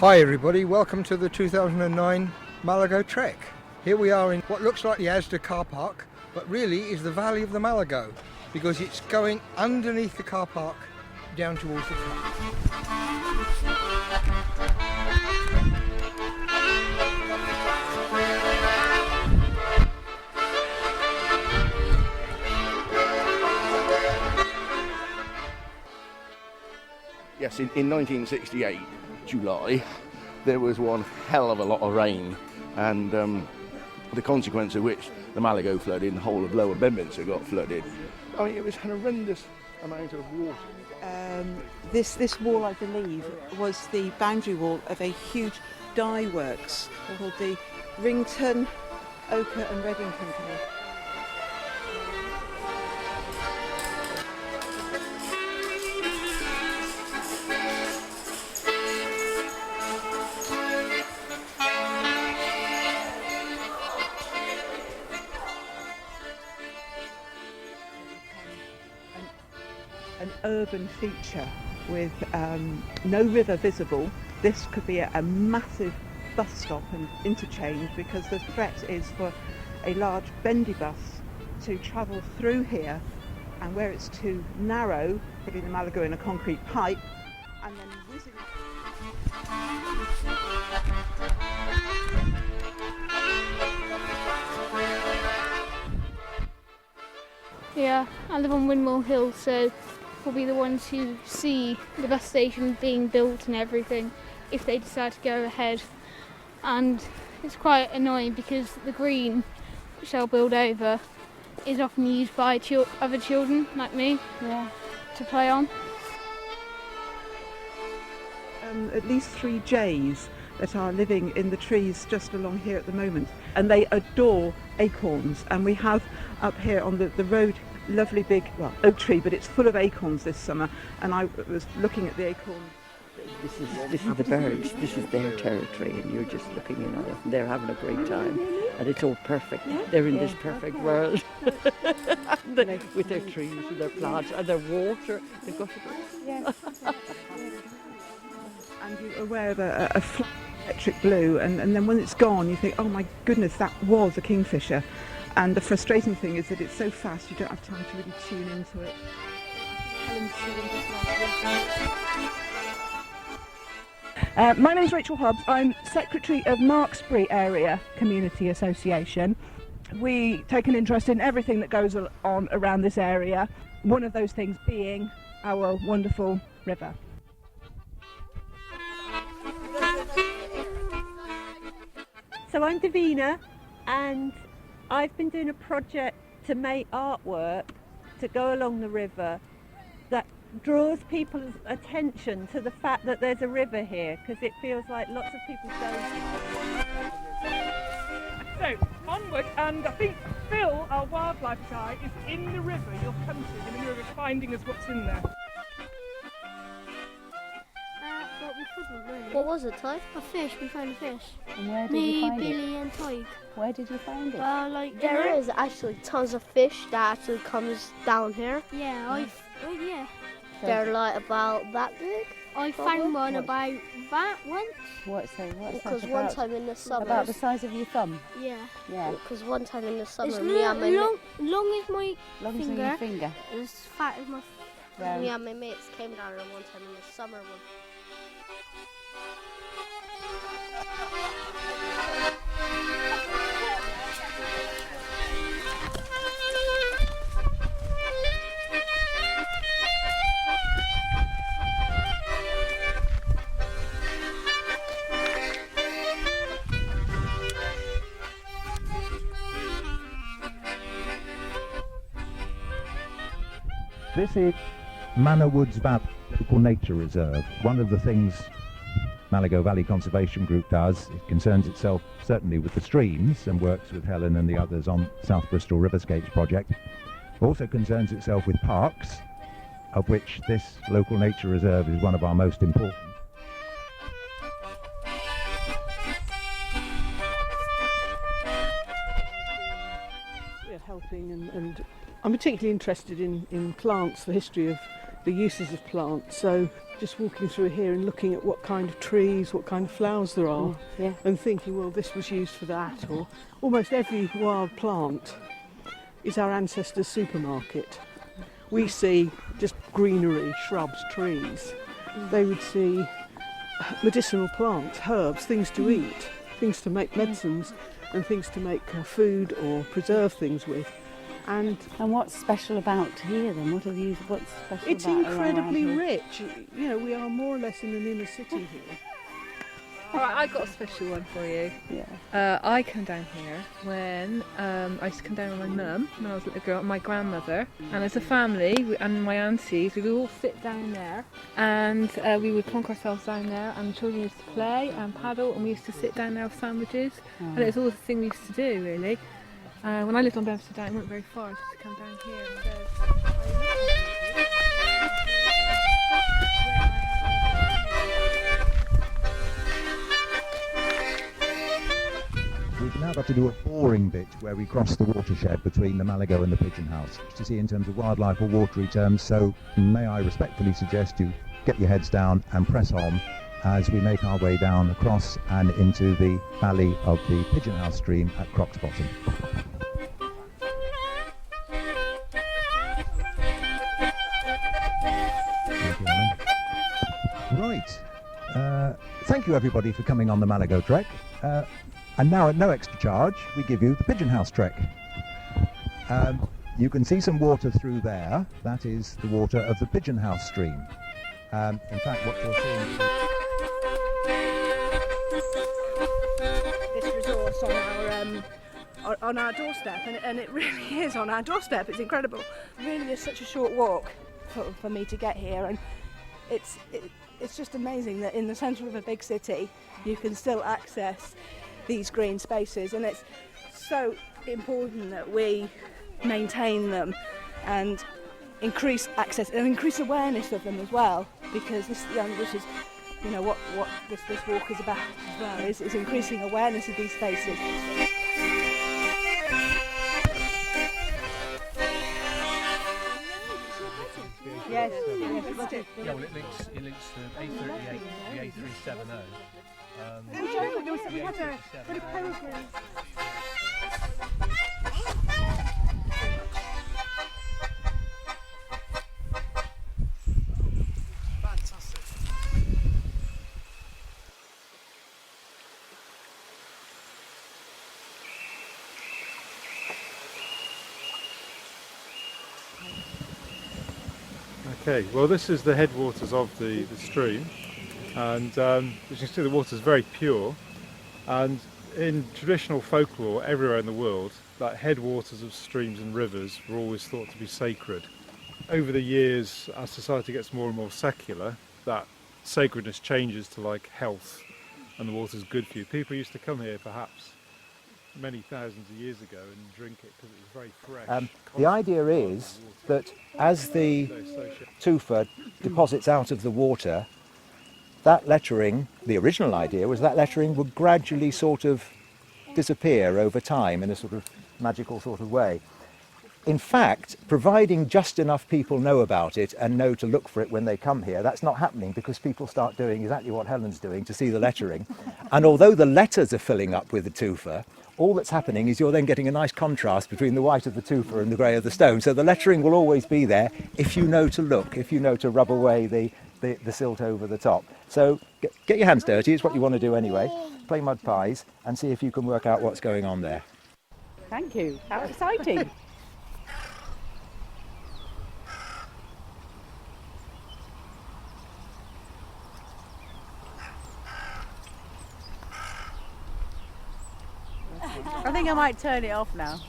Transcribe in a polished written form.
Hi everybody, welcome to the 2009 Malago Trek. Here we are in what looks like the Asda car park, but really is the valley of the Malago, because it's going underneath the car park down towards the top. Yes, in 1968, July, there was one hell of a lot of rain, and the consequence of which the Malago flooded and the whole of Lower Bedminster got flooded. I mean, it was an horrendous amount of water. This wall, I believe, was the boundary wall of a huge dye works called the Rington, Ochre and Reading Company. An urban feature with no river visible. This could be a massive bus stop and interchange, because the threat is for a large bendy bus to travel through here, and where it's too narrow, putting the Malago in a concrete pipe and then whizzing Yeah, I live on Windmill Hill, so we'll be the ones who see the bus station being built and everything if they decide to go ahead. And it's quite annoying because the green, which they'll build over, is often used by other children like me to play on. At least 3 jays that are living in the trees just along here at the moment, and they adore acorns. And we have up here on the road lovely big oak tree, but it's full of acorns this summer, and I was looking at the acorn. This is the birds, this is their territory, and you're just looking in on it, and they're having a great time, and it's all perfect. They're in this perfect world with their trees and their plants and their water. They've got And you're aware of a flat electric blue, and then when it's gone you think, oh my goodness, that was a kingfisher. And the frustrating thing is that it's so fast you don't have time to really tune into it. My name's Rachel Hobbs. I'm Secretary of Marksbury Area Community Association. We take an interest in everything that goes on around this area, one of those things being our wonderful river. So I'm Davina, and I've been doing a project to make artwork to go along the river that draws people's attention to the fact that there's a river here, because it feels like lots of people don't. So, onward, and I think Phil, our wildlife guy, is in the river. You'll come to him and you're finding us what's in there. What was it, Ty? A fish, we found a fish. And where did you find Billy it? and Ty. Where did you find it? There is actually tons of fish that actually comes down here. Yeah, So they're like about that big. I found one about that once. What's Because that one about? time in the summer. About the size of your thumb? Yeah. Yeah. Because one time in the summer, It's me and my long as my Long as finger. your finger. As fat as my. Well, me and my mates came down here one time in the summer. This is Manor Woods Valley Local Nature Reserve. One of the things Malago Valley Conservation Group does, it concerns itself certainly with the streams and works with Helen and the others on South Bristol Riverscapes project. Also concerns itself with parks, of which this local nature reserve is one of our most important. Helping and I'm particularly interested in plants, the history of the uses of plants. So just walking through here and looking at what kind of trees, what kind of flowers there are, and thinking, well, this was used for that, or almost every wild plant is our ancestors' supermarket. We see just greenery, shrubs, trees. They would see medicinal plants, herbs, things to eat, things to make medicines, and things to make food or preserve things with. And what's special about here then? What's special it's about incredibly around here? rich. You know, we are more or less in an inner city here. All right, I've got a special one for you. Yeah. I came down here when I used to come down with my mum when I was a little girl, and my grandmother, and as a family and my aunties, we would all sit down there, and we would plonk ourselves down there, and the children used to play and paddle, and we used to sit down there with sandwiches, and it was always the thing we used to do, really. When I lived on Bedford Down, it went very far just to come down here and We've now got to do a boring bit where we cross the watershed between the Malago and the Pidgeonhouse to see in terms of wildlife or watery terms, so may I respectfully suggest you get your heads down and press on as we make our way down across and into the valley of the Pidgeonhouse stream at Crocs Bottom. Thank you, Alan. Right, thank you everybody for coming on the Malago Trek. And now at no extra charge, we give you the Pidgeonhouse Trek. You can see some water through there. That is the water of the Pidgeonhouse stream. In fact, what you're seeing is This resource on our doorstep, and it really is on our doorstep. It's incredible. It really is such a short walk for me to get here, and it's just amazing that in the centre of a big city you can still access these green spaces, and it's so important that we maintain them and increase access and increase awareness of them as well, because this is what this walk is about as well, is increasing awareness of these spaces. Yes. Yeah, well, it links the A38, the A370. We had a bit of pilgrims. Fantastic. Okay, well this is the headwaters of the stream, and as you can see the water is very pure, and in traditional folklore everywhere in the world that headwaters of streams and rivers were always thought to be sacred. Over the years, as society gets more and more secular, that sacredness changes to like health, and the water's good for you. People used to come here perhaps many thousands of years ago and drink it because it was very fresh. the idea is that as the tufa deposits out of the water, that lettering, the original idea was that lettering would gradually sort of disappear over time in a sort of magical sort of way. In fact, providing just enough people know about it and know to look for it when they come here, that's not happening because people start doing exactly what Helen's doing to see the lettering. And although the letters are filling up with the tufa, all that's happening is you're then getting a nice contrast between the white of the tufa and the grey of the stone. So the lettering will always be there if you know to look, if you know to rub away the silt over the top. So get your hands dirty, it's what you want to do anyway. Play mud pies and see if you can work out what's going on there. Thank you. How exciting. I think I might turn it off now.